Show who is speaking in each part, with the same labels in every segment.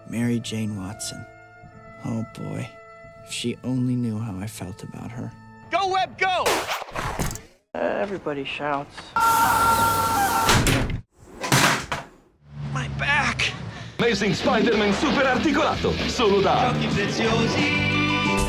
Speaker 1: Mary Jane Watson. Oh boy, if she only knew how I felt about her.
Speaker 2: Go, Webb, go!
Speaker 1: Everybody shouts.
Speaker 2: My back!
Speaker 3: Amazing Spider-Man super articolato, solo da...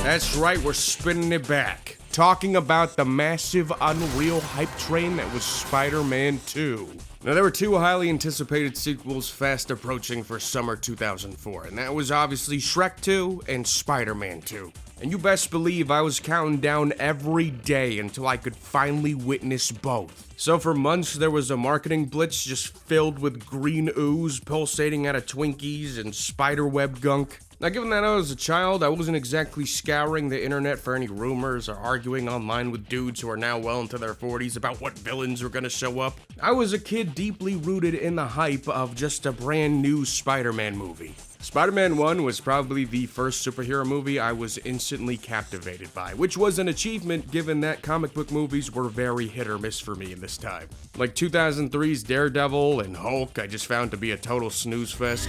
Speaker 4: That's right, we're spinning it back. Talking about the massive, unreal hype train that was Spider-Man 2. Now, there were two highly anticipated sequels fast approaching for summer 2004, and that was obviously Shrek 2 and Spider-Man 2. And you best believe I was counting down every day until I could finally witness both. So for months, there was a marketing blitz just filled with green ooze pulsating out of Twinkies and spiderweb gunk. Now, given that I was a child, I wasn't exactly scouring the internet for any rumors or arguing online with dudes who are now well into their 40s about what villains were gonna show up. I was a kid deeply rooted in the hype of just a brand new Spider-Man movie. Spider-Man 1 was probably the first superhero movie I was instantly captivated by, which was an achievement given that comic book movies were very hit or miss for me in this time. Like 2003's Daredevil and Hulk, I just found to be a total snooze fest.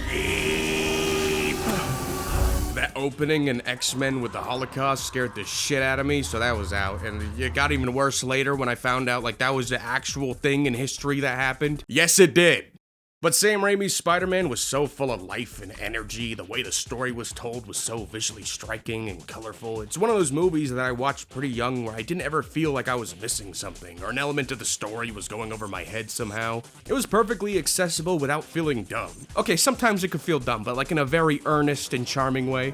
Speaker 4: That opening in X-Men with the Holocaust scared the shit out of me, so that was out. And it got even worse later when I found out like that was the actual thing in history that happened. Yes, it did. But Sam Raimi's Spider-Man was so full of life and energy. The way the story was told was so visually striking and colorful. It's one of those movies that I watched pretty young where I didn't ever feel like I was missing something or an element of the story was going over my head somehow. It was perfectly accessible without feeling dumb. Okay, sometimes it could feel dumb, but like in a very earnest and charming way.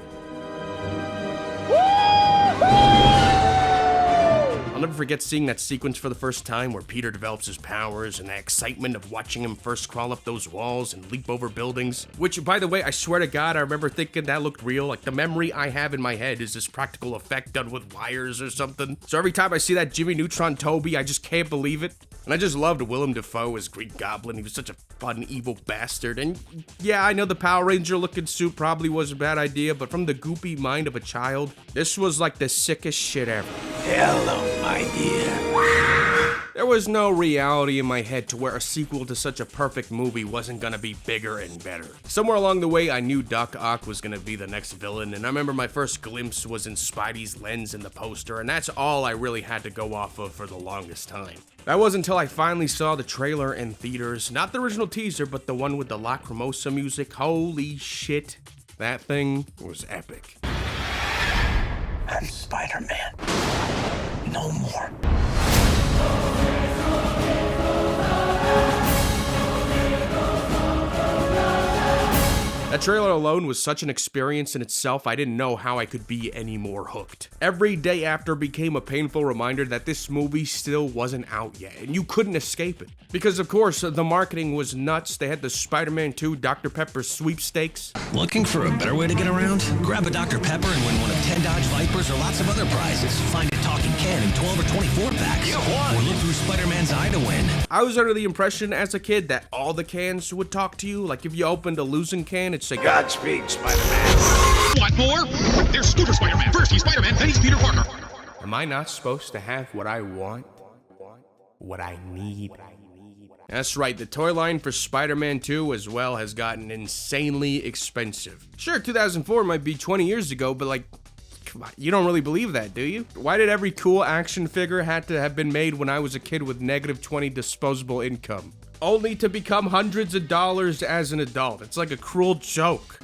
Speaker 4: I'll never forget seeing that sequence for the first time where Peter develops his powers and that excitement of watching him first crawl up those walls and leap over buildings. Which, by the way, I swear to God, I remember thinking that looked real. Like, the memory I have in my head is this practical effect done with wires or something. So every time I see that Jimmy Neutron Toby, I just can't believe it. And I just loved Willem Dafoe as Green Goblin. He was such a fun, evil bastard. And yeah, I know the Power Ranger looking suit probably was a bad idea, but from the goopy mind of a child, this was like the sickest shit ever.
Speaker 1: Hello, my dear.
Speaker 4: There was no reality in my head to where a sequel to such a perfect movie wasn't gonna be bigger and better. Somewhere along the way, I knew Doc Ock was gonna be the next villain, and I remember my first glimpse was in Spidey's lens in the poster, and that's all I really had to go off of for the longest time. That wasn't until I finally saw the trailer in theaters, not the original teaser, but the one with the Lacrimosa music. Holy shit, that thing was epic.
Speaker 1: I'm Spider-Man. No more.
Speaker 4: That trailer alone was such an experience in itself, I didn't know how I could be any more hooked. Every day after became a painful reminder that this movie still wasn't out yet, and you couldn't escape it. Because of course, the marketing was nuts. They had the Spider-Man 2 Dr. Pepper sweepstakes.
Speaker 5: Looking for a better way to get around? Grab a Dr. Pepper and win one of 10 Dodge Vipers or lots of other prizes. Find a talking can in 12 or 24 packs.
Speaker 3: You won!
Speaker 5: Or look through Spider-Man's eye to win.
Speaker 4: I was under the impression as a kid that all the cans would talk to you. Like if you opened a losing can, it'd say,
Speaker 2: Godspeed, Spider-Man.
Speaker 6: Want more? There's Super Spider-Man. First he's Spider-Man, then he's Peter Parker.
Speaker 4: am I not supposed to have what I want? What I need? That's right, the toy line for Spider-Man 2 as well has gotten insanely expensive. Sure, 2004 might be 20 years ago, but like, come on, you don't really believe that, do you? Why did every cool action figure have to have been made when I was a kid with negative 20 disposable income? Only to become hundreds of dollars as an adult. It's like a cruel joke.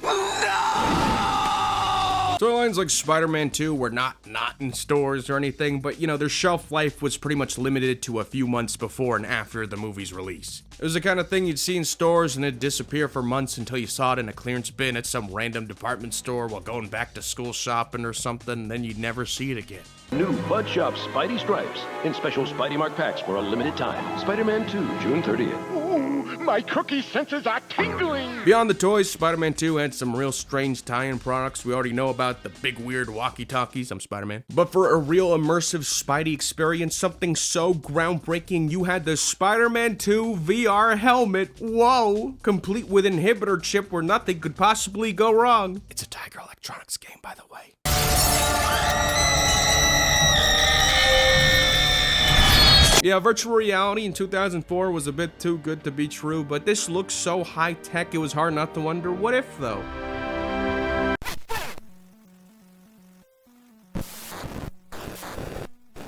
Speaker 4: Storylines like Spider-Man 2 were not in stores or anything, but you know, their shelf life was pretty much limited to a few months before and after the movie's release. It was the kind of thing you'd see in stores and it'd disappear for months until you saw it in a clearance bin at some random department store while going back to school shopping or something, then you'd never see it again.
Speaker 3: New Bud Shop Spidey Stripes in special Spidey Mark packs for a limited time. Spider-Man 2, June 30th.
Speaker 6: Ooh, my cookie senses are tingling.
Speaker 4: Beyond the toys, Spider-Man 2 had some real strange tie-in products. We already know about the big weird walkie-talkies, I'm Spider-Man. But for a real immersive Spidey experience, something so groundbreaking, you had the Spider-Man 2 VR helmet. Whoa! Complete with inhibitor chip where nothing could possibly go wrong. It's a Tiger Electronics game, by the way. Yeah, virtual reality in 2004 was a bit too good to be true, but this looks so high-tech it was hard not to wonder, what if though?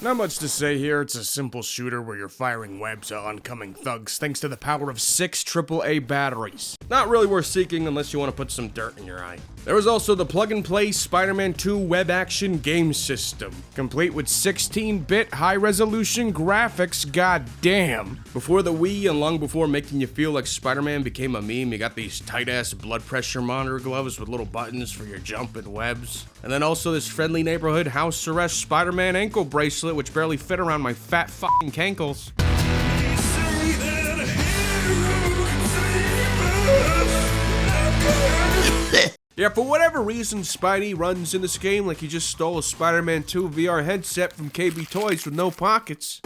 Speaker 4: Not much to say here, it's a simple shooter where you're firing webs at oncoming thugs thanks to the power of 6 AAA batteries. Not really worth seeking unless you want to put some dirt in your eye. There was also the plug-and-play Spider-Man 2 web action game system, complete with 16-bit high-resolution graphics, goddamn. Before the Wii and long before making you feel like Spider-Man became a meme, you got these tight-ass blood pressure monitor gloves with little buttons for your jump and webs. And then also this friendly neighborhood house arrest Spider-Man ankle bracelet which barely fit around my fat fucking cankles. Yeah, for whatever reason, Spidey runs in this game like he just stole a Spider-Man 2 VR headset from KB Toys with no pockets.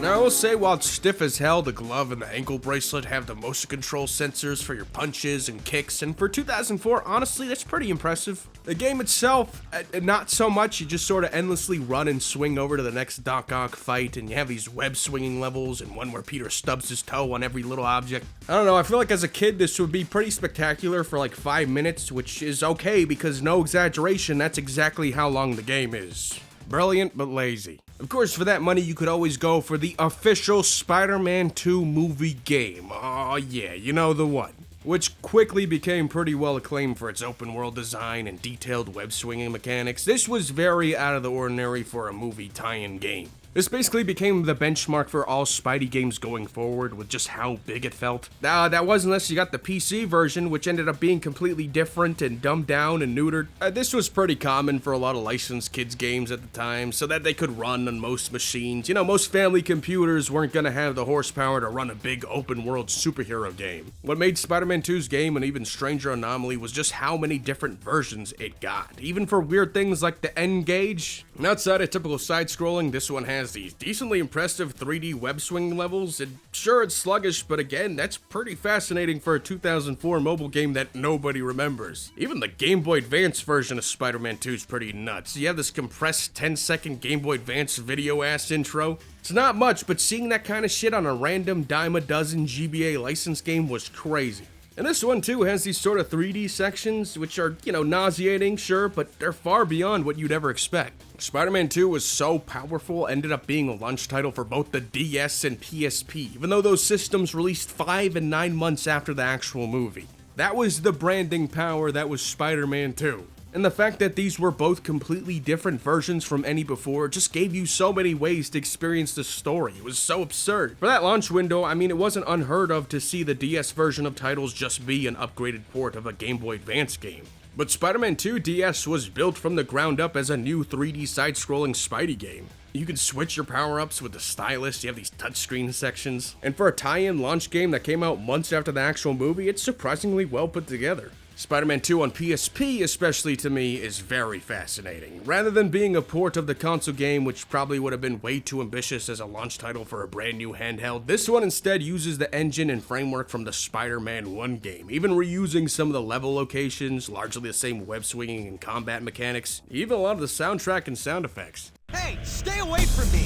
Speaker 4: Now, I will say, while it's stiff as hell, the glove and the ankle bracelet have the motion control sensors for your punches and kicks, and for 2004, honestly, that's pretty impressive. The game itself, not so much. You just sort of endlessly run and swing over to the next Doc Ock fight, and you have these web swinging levels, and one where Peter stubs his toe on every little object. I don't know, I feel like as a kid, this would be pretty spectacular for like 5 minutes, which is okay, because no exaggeration, that's exactly how long the game is. Brilliant, but lazy. Of course, for that money, you could always go for the official Spider-Man 2 movie game. Oh yeah, you know the one. Which quickly became pretty well acclaimed for its open world design and detailed web swinging mechanics. This was very out of the ordinary for a movie tie-in game. This basically became the benchmark for all Spidey games going forward with just how big it felt. That was unless you got the PC version, which ended up being completely different and dumbed down and neutered. This was pretty common for a lot of licensed kids games at the time, so that they could run on most machines. You know, most family computers weren't gonna have the horsepower to run a big open world superhero game. What made Spider-Man 2's game an even stranger anomaly was just how many different versions it got, even for weird things like the N-Gage. And outside of typical side-scrolling, this one has these decently impressive 3D web swing levels, and sure, it's sluggish, but again, that's pretty fascinating for a 2004 mobile game that nobody remembers. Even the Game Boy Advance version of Spider-Man 2 is pretty nuts. You have this compressed 10-second Game Boy Advance video-ass intro. It's not much, but seeing that kind of shit on a random dime a dozen GBA license game was crazy. And this one too has these sort of 3D sections, which are, you know, nauseating, sure, but they're far beyond what you'd ever expect. Spider-Man 2 was so powerful, ended up being a launch title for both the DS and PSP, even though those systems released 5 and 9 months after the actual movie. That was the branding power that was Spider-Man 2. And the fact that these were both completely different versions from any before just gave you so many ways to experience the story. It was so absurd. For that launch window, I mean, it wasn't unheard of to see the DS version of titles just be an upgraded port of a Game Boy Advance game. But Spider-Man 2 DS was built from the ground up as a new 3D side-scrolling Spidey game. You can switch your power-ups with the stylus, you have these touchscreen sections, and for a tie-in launch game that came out months after the actual movie, it's surprisingly well put together. Spider-Man 2 on PSP, especially to me, is very fascinating. Rather than being a port of the console game, which probably would have been way too ambitious as a launch title for a brand new handheld, this one instead uses the engine and framework from the Spider-Man 1 game, even reusing some of the level locations, largely the same web swinging and combat mechanics, even a lot of the soundtrack and sound effects.
Speaker 2: Hey, stay away from me!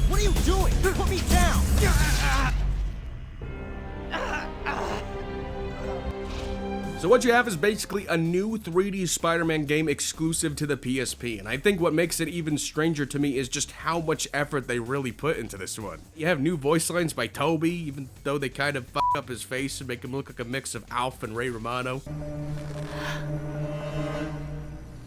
Speaker 2: What are you doing? Put me down!
Speaker 4: So what you have is basically a new 3D Spider-Man game exclusive to the PSP, and I think what makes it even stranger to me is just how much effort they really put into this one. You have new voice lines by Toby, even though they kind of fuck up his face and make him look like a mix of Alf and Ray Romano.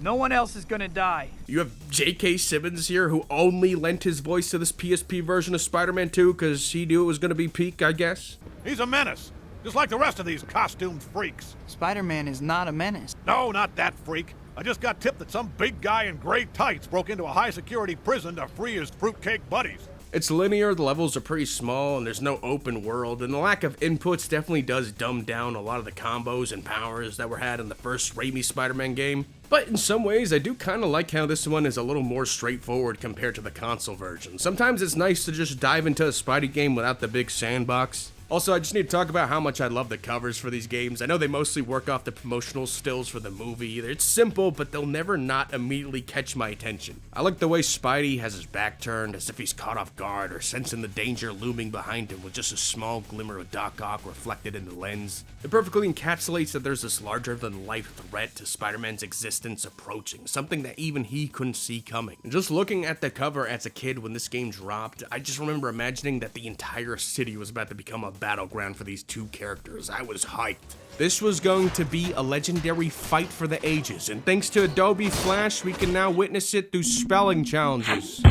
Speaker 7: No one else is gonna die.
Speaker 4: You have J.K. Simmons here, who only lent his voice to this PSP version of Spider-Man 2 because he knew it was gonna be peak, I guess.
Speaker 6: He's a menace, just like the rest of these costumed freaks.
Speaker 1: Spider-Man is not a menace.
Speaker 6: No, not that freak. I just got tipped that some big guy in gray tights broke into a high-security prison to free his fruitcake buddies.
Speaker 4: It's linear, the levels are pretty small, and there's no open world, and the lack of inputs definitely does dumb down a lot of the combos and powers that were had in the first Raimi Spider-Man game. But in some ways, I do kind of like how this one is a little more straightforward compared to the console version. Sometimes it's nice to just dive into a Spidey game without the big sandbox. Also, I just need to talk about how much I love the covers for these games. I know they mostly work off the promotional stills for the movie. It's simple, but they'll never not immediately catch my attention. I like the way Spidey has his back turned as if he's caught off guard or sensing the danger looming behind him with just a small glimmer of Doc Ock reflected in the lens. It perfectly encapsulates that there's this larger-than-life threat to Spider-Man's existence approaching, something that even he couldn't see coming. And just looking at the cover as a kid when this game dropped, I just remember imagining that the entire city was about to become a battleground for these two characters. I was hyped. This was going to be a legendary fight for the ages, and thanks to Adobe Flash, we can now witness it through spelling challenges.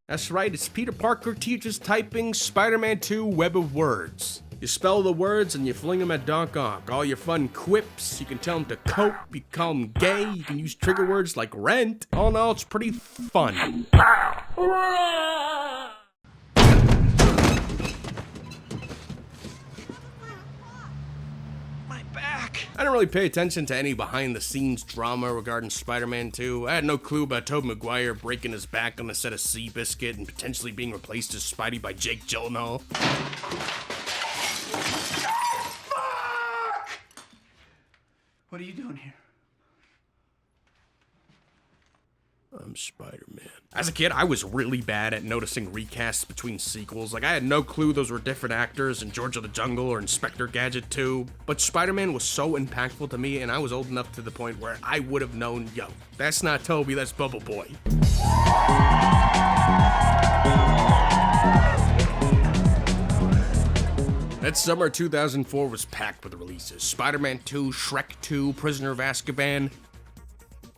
Speaker 4: That's right, it's Peter Parker teaches typing Spider-Man 2 Web of Words. You spell the words and you fling them at Doc Ock. All your fun quips, you can tell him to cope, you can call him gay, you can use trigger words like rent. All in all, it's pretty fun.
Speaker 7: My back.
Speaker 4: I didn't really pay attention to any behind-the-scenes drama regarding Spider-Man 2. I had no clue about Tobey Maguire breaking his back on a set of Seabiscuit and potentially being replaced as Spidey by Jake Gyllenhaal.
Speaker 1: What are you doing here?
Speaker 4: I'm Spider-Man. As a kid, I was really bad at noticing recasts between sequels. Like, I had no clue those were different actors in George of the Jungle or Inspector Gadget 2. But Spider-Man was so impactful to me, and I was old enough to the point where I would have known, yo, that's not Toby, that's Bubble Boy. That summer 2004 was packed with releases. Spider-Man 2, Shrek 2, Prisoner of Azkaban,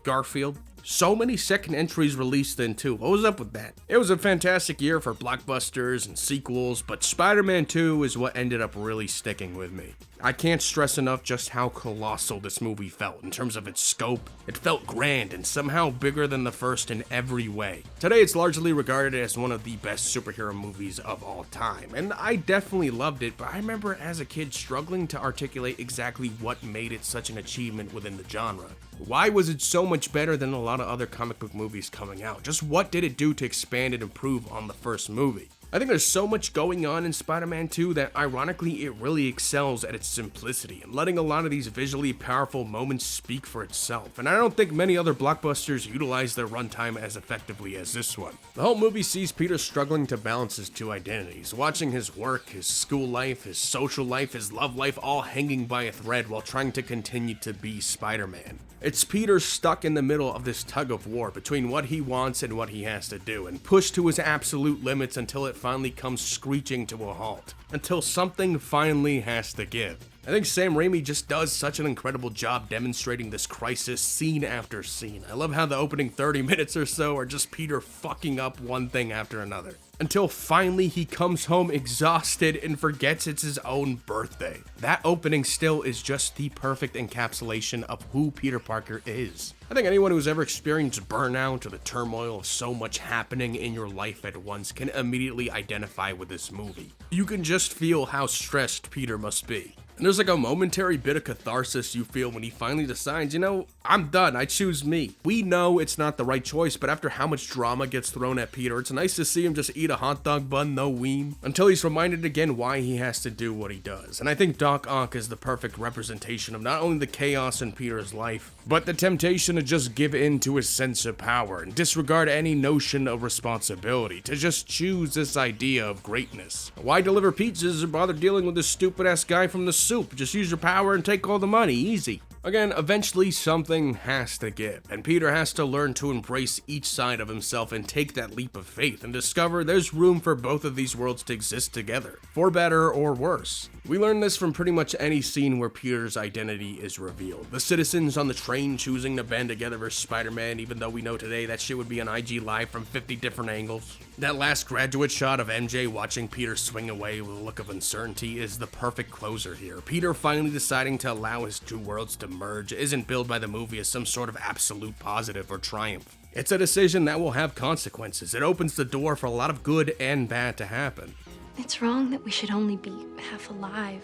Speaker 4: Garfield. So many second entries released then too. What was up with that? It was a fantastic year for blockbusters and sequels, but Spider-Man 2 is what ended up really sticking with me. I can't stress enough just how colossal this movie felt in terms of its scope. It felt grand and somehow bigger than the first in every way. Today it's largely regarded as one of the best superhero movies of all time, and I definitely loved it, but I remember as a kid struggling to articulate exactly what made it such an achievement within the genre. Why was it so much better than a lot of other comic book movies coming out? Just what did it do to expand and improve on the first movie? I think there's so much going on in Spider-Man 2 that ironically it really excels at its simplicity and letting a lot of these visually powerful moments speak for itself, and I don't think many other blockbusters utilize their runtime as effectively as this one. The whole movie sees Peter struggling to balance his two identities, watching his work, his school life, his social life, his love life all hanging by a thread while trying to continue to be Spider-Man. It's Peter stuck in the middle of this tug of war between what he wants and what he has to do, and pushed to his absolute limits until it finally comes screeching to a halt, until something finally has to give. I think Sam Raimi just does such an incredible job demonstrating this crisis scene after scene. I love how the opening 30 minutes or so are just Peter fucking up one thing after another, until finally he comes home exhausted and forgets it's his own birthday. That opening still is just the perfect encapsulation of who Peter Parker is. I think anyone who's ever experienced burnout or the turmoil of so much happening in your life at once can immediately identify with this movie. You can just feel how stressed Peter must be. And there's like a momentary bit of catharsis you feel when he finally decides, you know, I'm done, I choose me. We know it's not the right choice, but after how much drama gets thrown at Peter, it's nice to see him just eat a hot dog bun, no weem, until he's reminded again why he has to do what he does. And I think Doc Ock is the perfect representation of not only the chaos in Peter's life, but the temptation to just give in to his sense of power and disregard any notion of responsibility, to just choose this idea of greatness. Why deliver pizzas or bother dealing with this stupid ass guy from the soup? Just use your power and take all the money, easy. Again, eventually something has to give, and Peter has to learn to embrace each side of himself and take that leap of faith and discover there's room for both of these worlds to exist together, for better or worse. We learn this from pretty much any scene where Peter's identity is revealed. The citizens on the train choosing to band together versus Spider-Man, even though we know today that shit would be on IG Live from 50 different angles. That last graduate shot of MJ watching Peter swing away with a look of uncertainty is the perfect closer here. Peter finally deciding to allow his two worlds to merge isn't billed by the movie as some sort of absolute positive or triumph. It's a decision that will have consequences. It opens the door for a lot of good and bad to happen.
Speaker 8: It's wrong that we should only be half alive,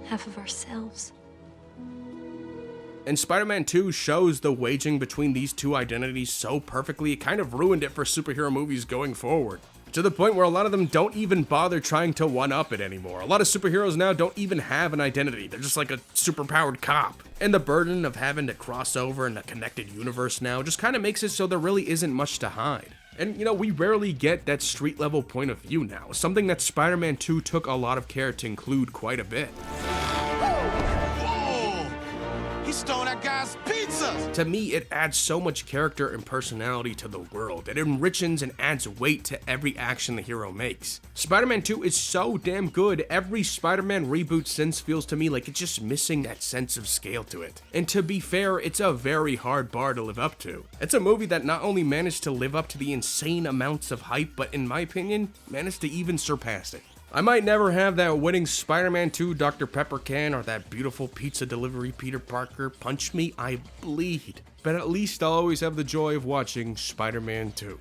Speaker 8: half of ourselves.
Speaker 4: And Spider-Man 2 shows the waging between these two identities so perfectly, it kind of ruined it for superhero movies going forward. To the point where a lot of them don't even bother trying to one-up it anymore. A lot of superheroes now don't even have an identity. They're just like a superpowered cop. And the burden of having to cross over in a connected universe now just kind of makes it so there really isn't much to hide. And, we rarely get that street-level point of view now, something that Spider-Man 2 took a lot of care to include quite a bit.
Speaker 2: He stole that guy's pizza!
Speaker 4: To me, it adds so much character and personality to the world. It enriches and adds weight to every action the hero makes. Spider-Man 2 is so damn good, every Spider-Man reboot since feels to me like it's just missing that sense of scale to it. And to be fair, it's a very hard bar to live up to. It's a movie that not only managed to live up to the insane amounts of hype, but in my opinion, managed to even surpass it. I might never have that winning Spider-Man 2 Dr. Pepper can or that beautiful pizza delivery Peter Parker punch me, I bleed. But at least I'll always have the joy of watching Spider-Man 2.